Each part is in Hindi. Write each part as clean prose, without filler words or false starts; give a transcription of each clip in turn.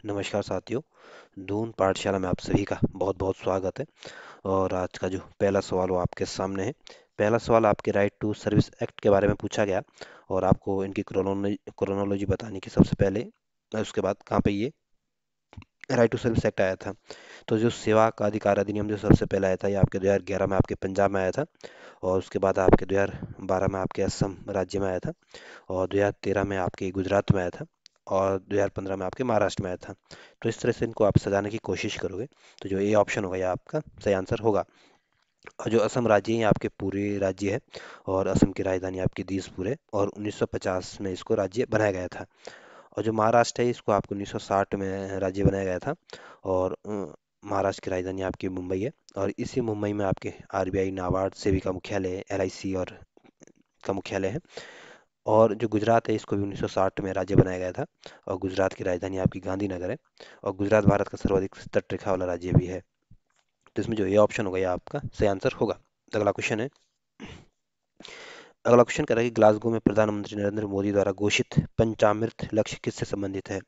नमस्कार साथियों। दून पाठशाला में आप सभी का बहुत बहुत स्वागत है। और आज का जो पहला सवाल वो आपके सामने है। पहला सवाल आपके राइट टू सर्विस एक्ट के बारे में पूछा गया और आपको इनकी क्रोनोलॉजी बताने की सबसे पहले उसके बाद कहाँ पे ये राइट टू सर्विस एक्ट आया था। तो जो सेवा का अधिकार अधिनियम जो सबसे पहले आया था ये आपके 2011 में आपके पंजाब में आया था। और उसके बाद आपके 2012 में आपके असम राज्य में आया था। और 2013 में आपके गुजरात में आया था। और 2015 में आपके महाराष्ट्र में आया था। तो इस तरह से इनको आप सजाने की कोशिश करोगे तो जो ए ऑप्शन होगा ये आपका सही आंसर होगा। और जो असम राज्य है ये आपके पूरे राज्य है। और असम की राजधानी आपकी दीसपुर है और 1950 में इसको राज्य बनाया गया था। और जो महाराष्ट्र है इसको आपको 1960 में राज्य बनाया गया था। और महाराष्ट्र की राजधानी आपकी मुंबई है। और इसी मुंबई में आपके आरबीआई, नाबार्ड, सेबी का मुख्यालय, एलआईसी और का मुख्यालय है। और जो गुजरात है इसको भी 1960 में राज्य बनाया गया था। और गुजरात की राजधानी आपकी गांधीनगर है। और गुजरात भारत का सर्वाधिक तटरेखा वाला राज्य भी है। तो इसमें जो ये ऑप्शन होगा ये आपका सही आंसर होगा। तो अगला क्वेश्चन है। अगला क्वेश्चन कह रहा है कि ग्लासगो में प्रधानमंत्री नरेंद्र मोदी द्वारा घोषित पंचामृत लक्ष्य किससे संबंधित है।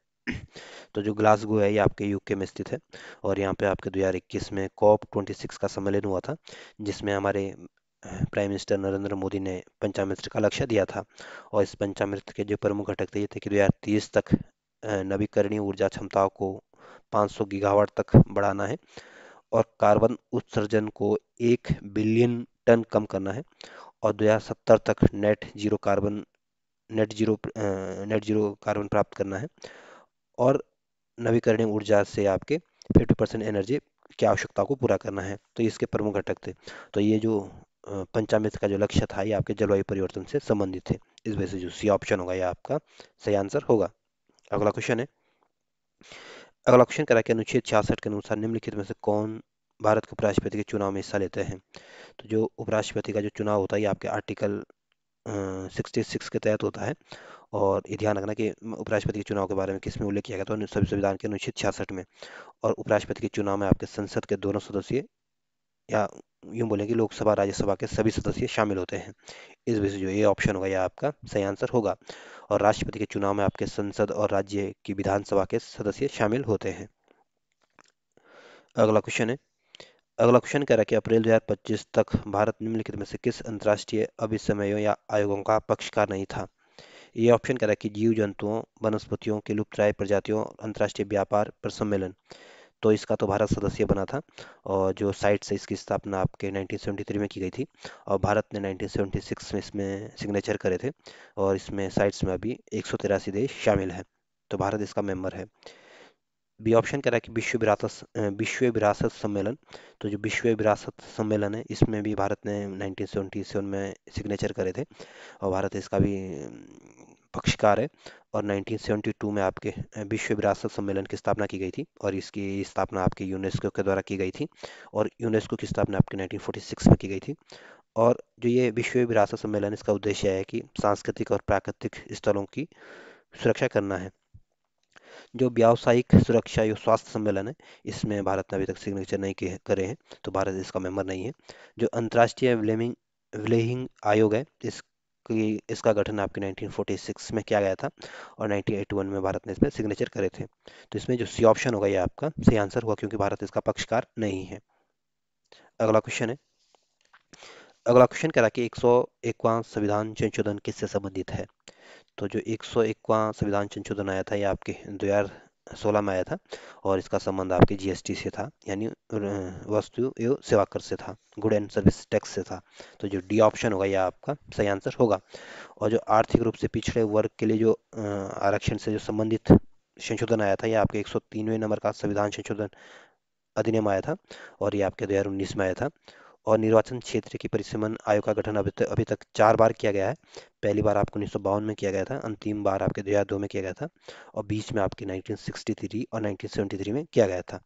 तो जो ग्लासगो है ये आपके यूके में स्थित है। और यहाँ पे आपके 2021 में COP26 का सम्मेलन हुआ था जिसमें हमारे प्राइम मिनिस्टर नरेंद्र मोदी ने पंचामृत का लक्ष्य दिया था। और इस पंचामृत के जो प्रमुख घटक थे ये थे कि 2030 तक नवीकरणीय ऊर्जा क्षमताओं को 500 गीगावाट तक बढ़ाना है। और कार्बन उत्सर्जन को 1 बिलियन टन कम करना है। और 2070 तक नेट जीरो कार्बन प्राप्त करना है। और नवीकरणीय ऊर्जा से आपके 50% एनर्जी की आवश्यकता को पूरा करना है। तो ये इसके प्रमुख घटक थे। तो ये जो पंचामृत का जो लक्ष्य था ये आपके जलवायु परिवर्तन से संबंधित थे। इस वजह से जो सी ऑप्शन होगा ये आपका सही आंसर होगा। अगला क्वेश्चन है। अगला क्वेश्चन करा कि अनुच्छेद 66 के अनुसार निम्नलिखित में से कौन भारत के उपराष्ट्रपति के चुनाव में हिस्सा लेते हैं। तो जो उपराष्ट्रपति का जो चुनाव होता है ये आपके आर्टिकल 66 के तहत होता है। और ये ध्यान रखना कि उपराष्ट्रपति के चुनाव के बारे में किसमें उल्लेख किया गया था, संविधान के अनुच्छेद 66 में। और उपराष्ट्रपति के चुनाव में आपके संसद के दोनों सदस्य या यूं बोलें कि लोकसभा राज्यसभा के सभी सदस्य शामिल होते हैं। इस वजह से जो ये ऑप्शन होगा ये आपका सही आंसर होगा। और राष्ट्रपति के चुनाव में आपके संसद और राज्य की विधानसभा के सदस्य शामिल होते हैं। अगला क्वेश्चन है। अगला क्वेश्चन कह रहा है कि अप्रैल 2025 तक भारत निम्नलिखित में से किस अंतर्राष्ट्रीय अभिसमयों या आयोगों का पक्षकार नहीं था। ये ऑप्शन कह रहा है कि जीव जंतुओं, वनस्पतियों के लुप्तप्राय प्रजातियों अंतर्राष्ट्रीय व्यापार पर सम्मेलन। तो इसका तो भारत सदस्य बना था। और जो साइट से इसकी स्थापना आपके 1973 में की गई थी। और भारत ने 1976 में इसमें सिग्नेचर करे थे। और इसमें साइट्स में अभी 183 देश शामिल हैं। तो भारत इसका मेंबर है। बी ऑप्शन कह रहा है कि विश्व विरासत सम्मेलन। तो जो विश्व विरासत सम्मेलन है इसमें भी भारत ने 1977 में सिग्नेचर करे थे। और भारत इसका भी पक्षकार है। और 1972 में आपके विश्व विरासत सम्मेलन की स्थापना की गई थी। और इसकी स्थापना आपके यूनेस्को के द्वारा की गई थी। और यूनेस्को की स्थापना आपके 1946 में की गई थी। और जो ये विश्व विरासत सम्मेलन इसका उद्देश्य है कि सांस्कृतिक और प्राकृतिक स्थलों की सुरक्षा करना है। जो व्यावसायिक सुरक्षा या स्वास्थ्य सम्मेलन है इसमें भारत ने अभी तक सिग्नेचर नहीं किए करे हैं। तो भारत इसका मेंबर नहीं है। जो अंतर्राष्ट्रीय विलेहिंग आयोग है इसका गठन आपके 1946 में किया गया था। और 1981 में भारत ने इसमें सिग्नेचर करे थे। तो इसमें जो सी ऑप्शन होगा ये आपका सही आंसर हुआ क्योंकि भारत इसका पक्षकार नहीं है। अगला क्वेश्चन है। अगला क्वेश्चन कह रहा है कि 101वां संविधान संशोधन किससे संबंधित है। तो जो 101वां संविधान संशोधन आया था ये आपके 2016 में आया था। और इसका संबंध आपके जीएसटी से था यानी वस्तु एवं सेवा कर से था, गुड एंड सर्विस टैक्स से था। तो जो डी ऑप्शन होगा ये आपका सही आंसर होगा। और जो आर्थिक रूप से पिछड़े वर्ग के लिए जो आरक्षण से जो संबंधित संशोधन आया था ये आपके 103वें नंबर का संविधान संशोधन अधिनियम आया था। और ये आपके 2019 में आया था। और निर्वाचन क्षेत्र की परिसीमन आयोग का गठन अभी तक 4 बार किया गया है। पहली बार आपको 1952 में किया गया था, अंतिम बार आपके 2002 में किया गया था। और बीच में आपके 1963 और 1973 में किया गया था।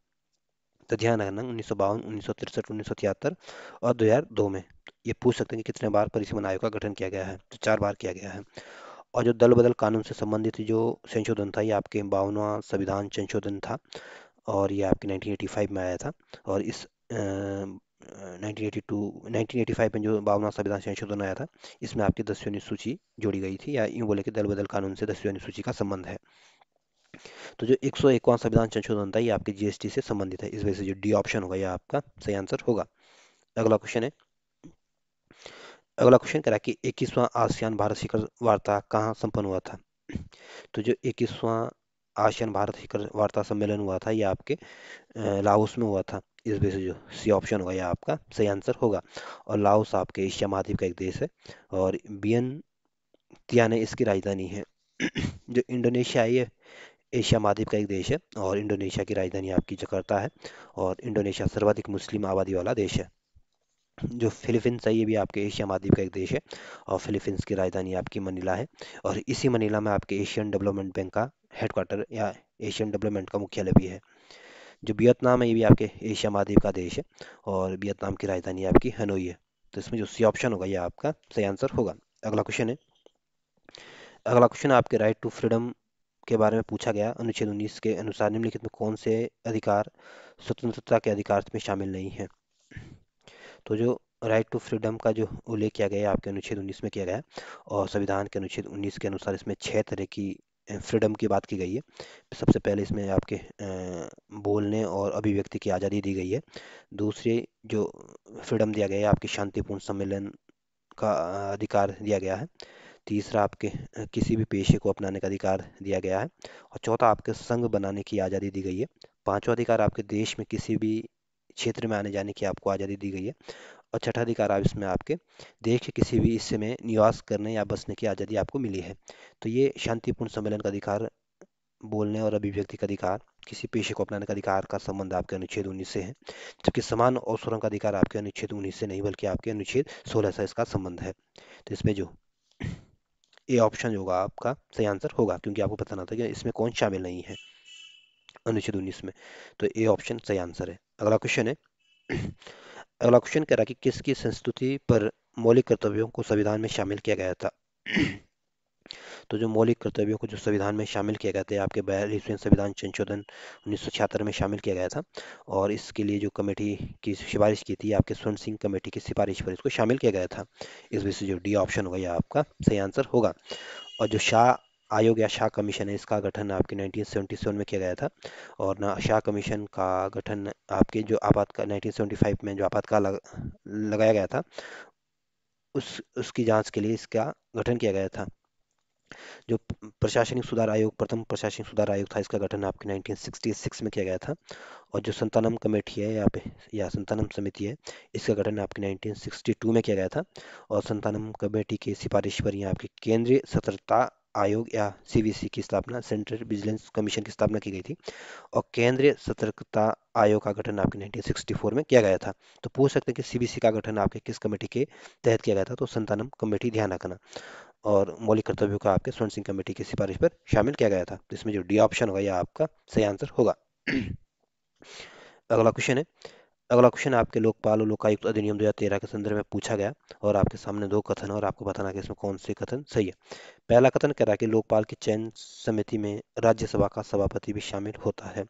तो ध्यान रखना 1952, 1963, 1973 और 2002 में। ये पूछ सकते हैं कि कितने बार परिसीमन आयोग का गठन किया गया है, तो 4 बार किया गया है। और जो दल बदल कानून से संबंधित जो संशोधन था ये आपके 52वां संविधान संशोधन था। और ये आपके 1985 में आया था। और इस 1985 में जो 52वां संविधान संशोधन आया था इसमें आपकी 10वीं अनुसूची जोड़ी गई थी, या यूँ बोले कि दल बदल कानून से 10वीं अनुसूची का संबंध है। तो जो 101वां संविधान संशोधन था ये आपके जीएसटी से संबंधित है, इस वजह से जो डी ऑप्शन होगा ये आपका सही आंसर होगा। अगला क्वेश्चन है, अगला क्वेश्चन कह रहा है कि 21वां आसियान भारत शिखर वार्ता कहाँ संपन्न हुआ था। तो जो 21वां आसियान भारत शिखर वार्ता सम्मेलन हुआ था ये आपके लाओस में हुआ था, इस वजह से जो सी ऑप्शन होगा ये आपका सही आंसर होगा। और लाओस आपके एशिया महाद्वीप का एक देश है और वियन तियाने इसकी राजधानी है। जो इंडोनेशिया है ये एशिया महाद्वीप का एक देश है और इंडोनेशिया की राजधानी आपकी जकार्ता है और इंडोनेशिया सर्वाधिक मुस्लिम आबादी वाला देश है। जो फिलीपींस है ये भी आपके एशिया महाद्वीप का एक देश है और फिलीपींस की राजधानी आपकी मनीला है और इसी मनीला में आपके एशियन डेवलपमेंट बैंक का हेडक्वार्टर या एशियन डेवलपमेंट का मुख्यालय भी है। जो वियतनाम है ये भी आपके एशिया महाद्वीप का देश है और वियतनाम की राजधानी आपकी हनोई है। तो इसमें जो सी ऑप्शन होगा ये आपका सही आंसर होगा। अगला क्वेश्चन है, अगला क्वेश्चन आपके राइट टू फ्रीडम के बारे में पूछा गया। अनुच्छेद 19 के अनुसार निम्नलिखित में कौन से अधिकार स्वतंत्रता के अधिकार में शामिल नहीं है। तो जो राइट टू फ्रीडम का जो उल्लेख किया गया है आपके अनुच्छेद 19 में किया गया है और संविधान के अनुच्छेद 19 के अनुसार इसमें 6 तरह की फ्रीडम की बात की गई है। सबसे पहले इसमें आपके बोलने और अभिव्यक्ति की आज़ादी दी गई है। दूसरी जो फ्रीडम दिया गया है आपकी शांतिपूर्ण सम्मेलन का अधिकार दिया गया है। तीसरा आपके किसी भी पेशे को अपनाने का अधिकार दिया गया है और चौथा आपके संघ बनाने की आज़ादी दी गई है। पांचवा अधिकार आपके देश में किसी भी क्षेत्र में आने जाने की आपको आज़ादी दी गई है और छठा अधिकार आप इसमें आपके देश के किसी भी हिस्से में निवास करने या बसने की आज़ादी आपको मिली है। तो ये शांतिपूर्ण सम्मेलन का अधिकार, बोलने और अभिव्यक्ति का अधिकार, किसी पेशे को अपनाने का अधिकार का संबंध आपके अनुच्छेद 19 से है, जबकि समान अवसरों का अधिकार आपके अनुच्छेद 19 से नहीं बल्कि आपके अनुच्छेद 16 से इसका संबंध है। तो इसमें जो ए ऑप्शन होगा आपका सही आंसर होगा क्योंकि आपको बताना था कि इसमें कौन शामिल नहीं है अनुच्छेद 19 में। तो ए ऑप्शन सही आंसर है। अगला क्वेश्चन है, अगला क्वेश्चन कह रहा है कि किसकी संस्तुति पर मौलिक कर्तव्यों को संविधान में शामिल किया गया था। तो जो मौलिक कर्तव्यों को जो संविधान में शामिल किया गया था आपके 42वें संविधान संशोधन 1976 में शामिल किया गया था और इसके लिए जो कमेटी की सिफारिश की थी आपके स्वर्ण सिंह कमेटी की सिफारिश पर इसको शामिल किया गया था। इस वजह से जो डी ऑप्शन होगा यह आपका सही आंसर होगा। और जो शाह आयोग या शाह कमीशन है इसका गठन आपके 1977 में किया गया था और ना शाह कमीशन का गठन आपके जो आपातकाल 1975 में जो आपातकाल लगाया गया था उसकी जांच के लिए इसका गठन किया गया था। जो प्रशासनिक सुधार आयोग, प्रथम प्रशासनिक सुधार आयोग था, इसका गठन आपके 1966 में किया गया था और जो संतानम कमेटी है यहाँ पे या संतानम समिति है इसका गठन आपके 1962 में किया गया था और संतानम कमेटी की सिफारिश पर यहाँ आपके केंद्रीय सतर्कता आयोग या सीवीसी की स्थापना, सेंट्रल विजिलेंस कमीशन की स्थापना की गई थी और केंद्रीय सतर्कता आयोग का गठन आपके 1964 में किया गया था। तो पूछ सकते हैं कि सीबीसी का गठन आपके किस कमेटी के तहत किया गया था, तो संतानम कमेटी, ध्यान रखना। और मौलिक कर्तव्यों का आपके स्वर्ण सिंह कमेटी की सिफारिश पर शामिल किया गया था। तो इसमें जो डी ऑप्शन होगा यह आपका सही आंसर होगा। अगला क्वेश्चन है, अगला क्वेश्चन आपके लोकपाल और लोकायुक्त अधिनियम 2013 के संदर्भ में पूछा गया और आपके सामने दो कथन और आपको बताना है कि इसमें कौन से कथन सही है। पहला कथन कह रहा है कि लोकपाल की चयन समिति में राज्यसभा का सभापति भी शामिल होता है।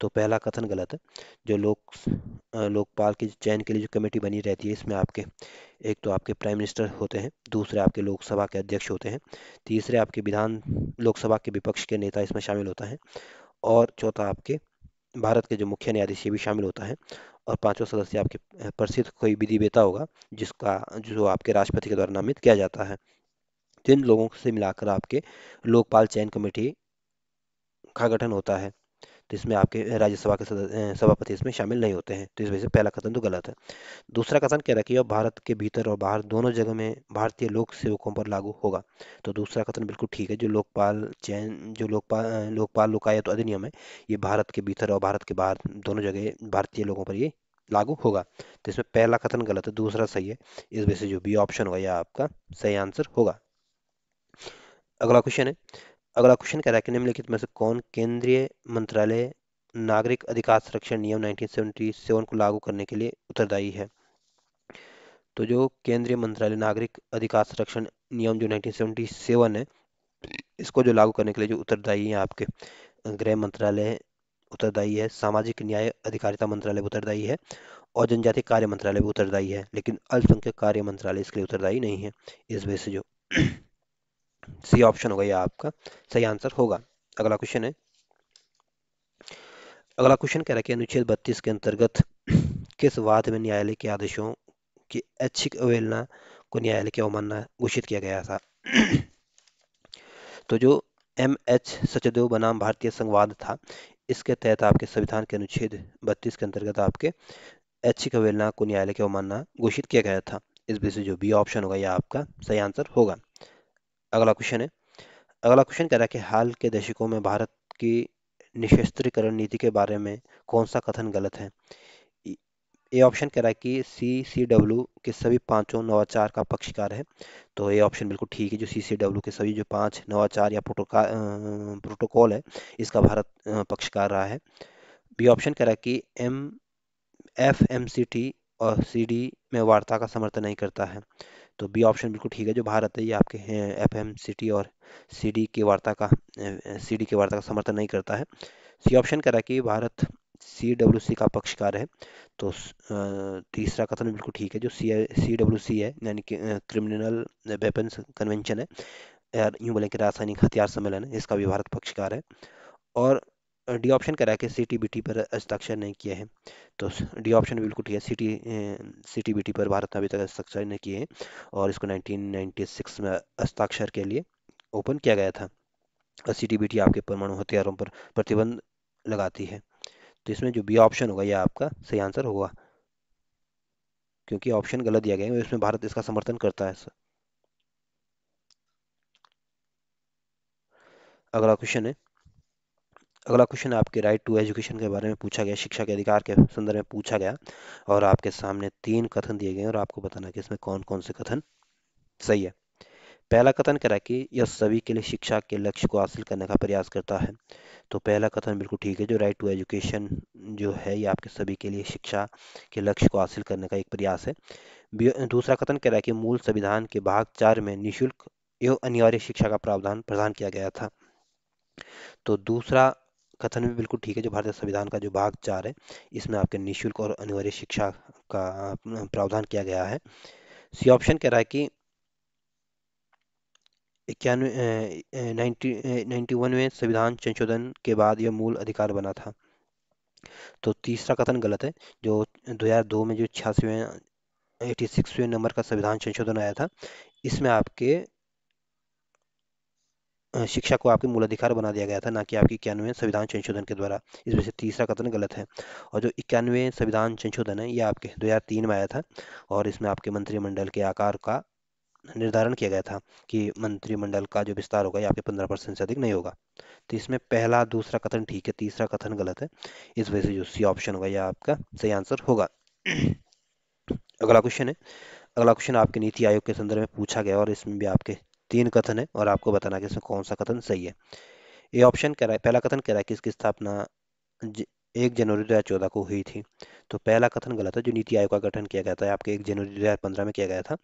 तो पहला कथन गलत है। जो लोकपाल के चयन के लिए जो कमेटी बनी रहती है इसमें आपके एक तो आपके प्राइम मिनिस्टर होते हैं, दूसरे आपके लोकसभा के अध्यक्ष होते हैं, तीसरे आपके लोकसभा के विपक्ष के नेता इसमें शामिल होता है और चौथा आपके भारत के जो मुख्य न्यायाधीश ये भी शामिल होता है और पांचवा सदस्य आपके प्रसिद्ध कोई विधि वेता होगा जिसका जो आपके राष्ट्रपति के द्वारा नामित किया जाता है। जिन लोगों से मिलाकर आपके लोकपाल चयन कमेटी का गठन होता है, तो इसमें आपके राज्यसभा के सभापति इसमें शामिल नहीं होते हैं। तो इस वजह से पहला कथन तो गलत है। दूसरा कथन कह रहा है कि यह भारत के भीतर और बाहर दोनों जगह में भारतीय लोक सेवकों पर लागू होगा। तो दूसरा कथन बिल्कुल ठीक है। जो लोकपाल लोकायुक्त अधिनियम है ये भारत के भीतर और भारत के बाहर दोनों जगह भारतीय लोगों पर ये लागू होगा। तो इसमें पहला कथन गलत है, दूसरा सही है। इस वजह से जो बी ऑप्शन होगा यह आपका सही आंसर होगा। अगला क्वेश्चन है, अगला क्वेश्चन कह रहा है कि निम्नलिखित में से कौन केंद्रीय मंत्रालय नागरिक अधिकार संरक्षण नियम 1977 को लागू करने के लिए उत्तरदायी है। तो जो केंद्रीय मंत्रालय नागरिक अधिकार संरक्षण नियम जो 1977 है इसको जो लागू करने के लिए जो उत्तरदायी है आपके गृह मंत्रालय उत्तरदायी है, सामाजिक न्याय अधिकारिता मंत्रालय उत्तरदायी है और जनजातीय कार्य मंत्रालय भी उत्तरदायी है, लेकिन अल्पसंख्यक कार्य मंत्रालय इसके लिए उत्तरदायी नहीं है। इस वजह से जो सी ऑप्शन होगा यह आपका सही आंसर होगा। अगला क्वेश्चन है, अगला क्वेश्चन कह रहा है कि अनुच्छेद 32 के अंतर्गत किस वाद में न्यायालय के आदेशों की ऐच्छिक अवहेलना को न्यायालय की अवमानना घोषित किया गया था। तो जो एम एच सचदेव बनाम भारतीय संघवाद था, इसके तहत आपके संविधान के अनुच्छेद 32 के अंतर्गत आपके ऐच्छिक अवहेलना को न्यायालय की अवमानना घोषित किया गया था। इस वजह से जो बी ऑप्शन होगा यह आपका सही आंसर होगा। अगला क्वेश्चन है, अगला क्वेश्चन कह रहा है कि हाल के दशकों में भारत की निशस्त्रीकरण नीति के बारे में कौन सा कथन गलत है। ए ऑप्शन कह रहा है कि CCW के सभी पांचों नवाचार का पक्षकार है। तो ये ऑप्शन बिल्कुल ठीक है, जो CCW के सभी जो 5 नवाचार या प्रोटोकॉल है, इसका भारत पक्षकार रहा है। बी ऑप्शन कह रहा है कि FMCT और CD में वार्ता का समर्थन नहीं करता है। तो बी ऑप्शन बिल्कुल ठीक है, जो भारत है ये आपके FMCT और CD की वार्ता का समर्थन नहीं करता है। सी ऑप्शन कह रहा है कि भारत CWC का पक्षकार है। तो तीसरा कथन बिल्कुल ठीक है, जो CWC है यानी कि क्रिमिनल वेपन्स कन्वेंशन है, या यूं बोलें कि रासायनिक हथियार सम्मेलन है, इसका भी भारत पक्षकार है। और डी ऑप्शन कह रहा है कि CTBT पर हस्ताक्षर नहीं किए हैं। तो डी ऑप्शन बिल्कुल ठीक है, CTBT पर भारत ने अभी तक हस्ताक्षर नहीं किए हैं, और इसको 1996 में हस्ताक्षर के लिए ओपन किया गया था। और CTBT आपके परमाणु हथियारों पर प्रतिबंध लगाती है। तो इसमें जो बी ऑप्शन होगा यह आपका सही आंसर होगा, क्योंकि ऑप्शन गलत दिया गया है, इसमें भारत इसका समर्थन करता है। अगला क्वेश्चन है, अगला क्वेश्चन आपके राइट टू एजुकेशन के बारे में पूछा गया, शिक्षा के अधिकार के संदर्भ में पूछा गया, और आपके सामने 3 कथन दिए गए हैं और आपको बताना है कि इसमें कौन कौन से कथन सही है। पहला कथन कह रहा है कि यह सभी के लिए शिक्षा के लक्ष्य को हासिल करने का प्रयास करता है। तो पहला कथन बिल्कुल ठीक है, जो राइट टू एजुकेशन जो है ये आपके सभी के लिए शिक्षा के लक्ष्य को हासिल करने का एक प्रयास है। दूसरा कथन कह रहा है कि मूल संविधान के भाग 4 में निशुल्क एवं अनिवार्य शिक्षा का प्रावधान प्रदान किया गया था। तो दूसरा कथन भी बिल्कुल ठीक है, जो भारतीय संविधान का जो भाग 4 है, इसमें आपके निशुल्क और अनिवार्य शिक्षा का प्रावधान किया गया है। सी ऑप्शन कह रहा है कि 91वें संविधान संशोधन के बाद यह मूल अधिकार बना था। तो तीसरा कथन गलत है, जो 2002 में जो 86वें नंबर का संविधान संशोधन आया था, इसमें आपके शिक्षा को आपके मूल अधिकार बना दिया गया था, ना कि आपके 91वें संविधान संशोधन के द्वारा। इस वजह से तीसरा कथन गलत है। और जो 91वें संविधान संशोधन है ये आपके 2003 में आया था, और इसमें आपके मंत्रिमंडल के आकार का निर्धारण किया गया था कि मंत्रिमंडल का जो विस्तार होगा ये आपके 15% से अधिक नहीं होगा। तो इसमें पहला दूसरा कथन ठीक है, तीसरा कथन गलत है। इस वजह से जो सी ऑप्शन होगा यह आपका सही आंसर होगा। अगला क्वेश्चन है, अगला क्वेश्चन आपके नीति आयोग के संदर्भ में पूछा गया, और इसमें भी आपके 3 कथन है और आपको बताना है कि इसमें कौन सा कथन सही है। ये ऑप्शन कह रहा है, पहला कथन कह रहा है कि इसकी स्थापना 1 जनवरी 2014 को हुई थी। तो पहला कथन गलत है, जो नीति आयोग का गठन किया गया था आपके 1 जनवरी 2015 में किया गया था।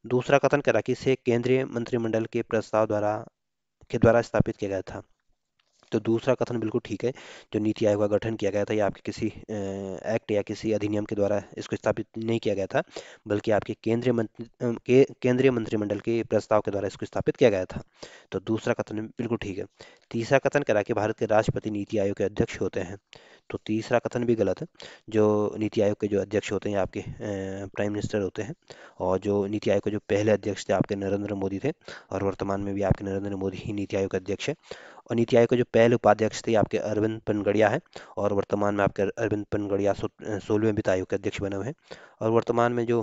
दूसरा कथन कह रहा है कि इसे केंद्रीय मंत्रिमंडल के प्रस्ताव द्वारा स्थापित किया गया था। तो दूसरा कथन बिल्कुल ठीक है, जो नीति आयोग का गठन किया गया था या आपके किसी एक्ट या किसी अधिनियम के द्वारा इसको स्थापित नहीं किया गया था, बल्कि आपके केंद्रीय मंत्रिमंडल के प्रस्ताव के द्वारा इसको स्थापित किया गया था। तो दूसरा कथन बिल्कुल ठीक है। तीसरा कथन कह रहा है कि भारत के राष्ट्रपति नीति आयोग के अध्यक्ष होते हैं। तो तीसरा कथन भी गलत है, जो नीति आयोग के जो अध्यक्ष होते हैं आपके प्राइम मिनिस्टर होते हैं, और जो नीति आयोग के जो पहले अध्यक्ष थे आपके नरेंद्र मोदी थे, और वर्तमान में भी आपके नरेंद्र मोदी ही नीति आयोग के अध्यक्ष है। और नीति आयोग के जो पहले उपाध्यक्ष थे आपके अरविंद पनगड़िया है, और वर्तमान में आपके अरविंद पनगड़िया 16वें वित्त आयोग के अध्यक्ष बने हुए हैं। और वर्तमान में जो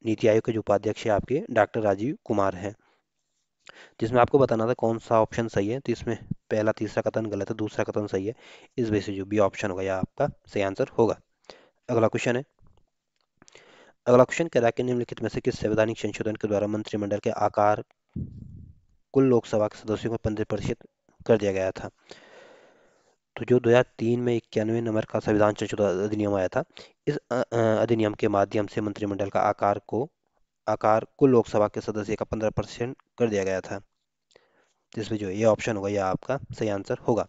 नीति आयोग के जो उपाध्यक्ष है आपके डॉक्टर राजीव कुमार हैं। जिसमें आपको बताना था कौन सा ऑप्शन सही है, तो इसमें पहला तीसरा कथन गलत है, दूसरा कथन सही है। इस वजह से जो बी ऑप्शन होगा यह आपका सही आंसर होगा। अगला क्वेश्चन है, अगला क्वेश्चन कह रहा है कि निम्नलिखित में से किस संवैधानिक संशोधन के द्वारा मंत्रिमंडल के आकार कुल लोकसभा के सदस्यों को 15% कर दिया गया था। तो जो 2003 में 91वें नंबर का संविधान संशोधन अधिनियम आया था, इस अधिनियम के माध्यम से मंत्रिमंडल का आकार कुल लोकसभा के सदस्य का 15% कर दिया गया था। जिसमें जो ये ऑप्शन होगा यह आपका सही आंसर होगा।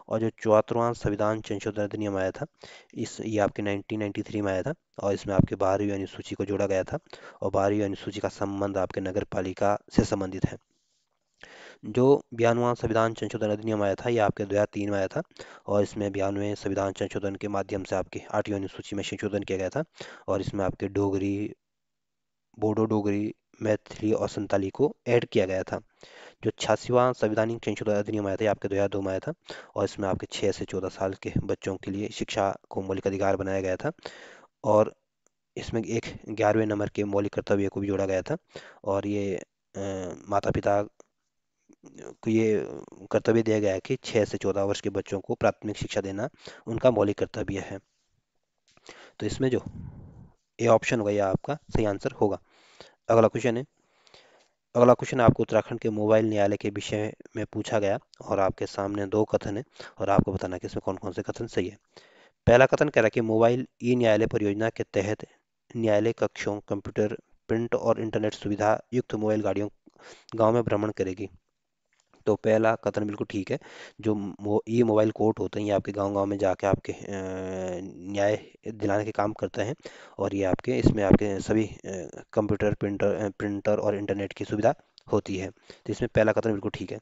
और जो 74वां संविधान संशोधन अधिनियम आया था, ये आपके 1993 में आया था, और इसमें आपके 12वीं अनुसूची को जोड़ा गया था, और 12वीं अनुसूची का संबंध आपके नगर पालिका से संबंधित है। जो 92वां संविधान संशोधन अधिनियम आया था, ये आपके 2003 में आया था, और इसमें 92वें संविधान संशोधन के माध्यम से आपके 8वीं अनुसूची में संशोधन किया गया था, और इसमें आपके डोगरी, बोडो डोगरी, मैथिली और संताली को ऐड किया गया था। जो 86वां संविधानिक संशोधन अधिनियम आया था, ये आपके 2002 में आया था, और इसमें आपके 6 से 14 साल के बच्चों के लिए शिक्षा को मौलिक अधिकार बनाया गया था, और इसमें एक 11वें नंबर के मौलिक कर्तव्य को भी जोड़ा गया था, और ये माता पिता को ये कर्तव्य दिया गया है कि 6 से 14 वर्ष के बच्चों को प्राथमिक शिक्षा देना उनका मौलिक कर्तव्य है। तो इसमें जो ए ऑप्शन होगा, यह आपका सही आंसर होगा। अगला क्वेश्चन है, अगला क्वेश्चन आपको उत्तराखंड के मोबाइल न्यायालय के विषय में पूछा गया, और आपके सामने दो कथन है, और आपको बताना है कि इसमें कौन कौन से कथन सही है। पहला कथन कह रहा है कि मोबाइल ई न्यायालय परियोजना के तहत न्यायालय कक्षों, कंप्यूटर, प्रिंट और इंटरनेट सुविधा युक्त मोबाइल गाड़ियों गांव में भ्रमण करेगी। तो पहला कथन बिल्कुल ठीक है। जो ये मोबाइल कोर्ट होते हैं, ये आपके गांव-गांव में जाके आपके न्याय दिलाने के काम करते हैं, और ये आपके इसमें आपके सभी कंप्यूटर, प्रिंटर और इंटरनेट की सुविधा होती है। तो इसमें पहला कथन बिल्कुल ठीक है।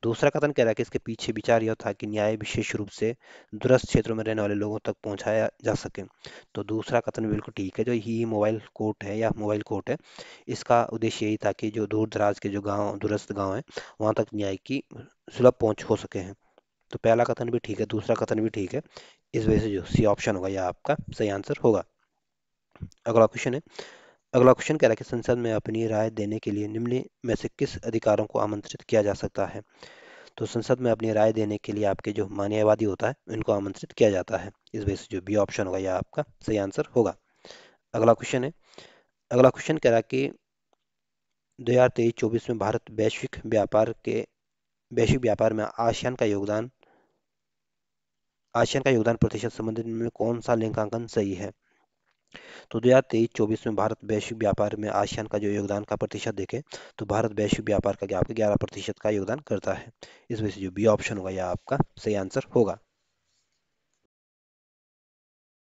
दूसरा कथन कह रहा है कि इसके पीछे विचार यह था कि न्याय विशेष रूप से दूरस्थ क्षेत्रों में रहने वाले लोगों तक पहुंचाया जा सके। तो दूसरा कथन भी बिल्कुल ठीक है। जो ही मोबाइल कोर्ट है या मोबाइल कोर्ट है, इसका उद्देश्य यही था कि जो दूर दराज के जो गांव, दूरस्थ गांव हैं, वहां तक न्याय की सुलभ पहुंच हो सके हैं। तो पहला कथन भी ठीक है, दूसरा कथन भी ठीक है। इस वजह से जो सी ऑप्शन होगा, यह आपका सही आंसर होगा। अगला क्वेश्चन है, अगला क्वेश्चन कह रहा है कि संसद में अपनी राय देने के लिए निम्न में से किस अधिकारों को आमंत्रित किया जा सकता है। तो संसद में अपनी राय देने के लिए आपके जो न्यायवादी होता है, इनको आमंत्रित किया जाता है। इस वजह से जो बी ऑप्शन होगा, यह आपका सही आंसर होगा। अगला क्वेश्चन है, अगला क्वेश्चन कह रहा है कि 2023-24 में भारत वैश्विक व्यापार में आसियान का योगदान प्रतिशत संबंधित में कौन सा लेखांकन सही है। तो 2023-24 में भारत वैश्विक व्यापार में आसियान का जो योगदान का प्रतिशत देखें, तो भारत वैश्विक व्यापार का क्या आपके 11% का योगदान करता है। इस वजह से जो बी ऑप्शन होगा, यह आपका सही आंसर होगा।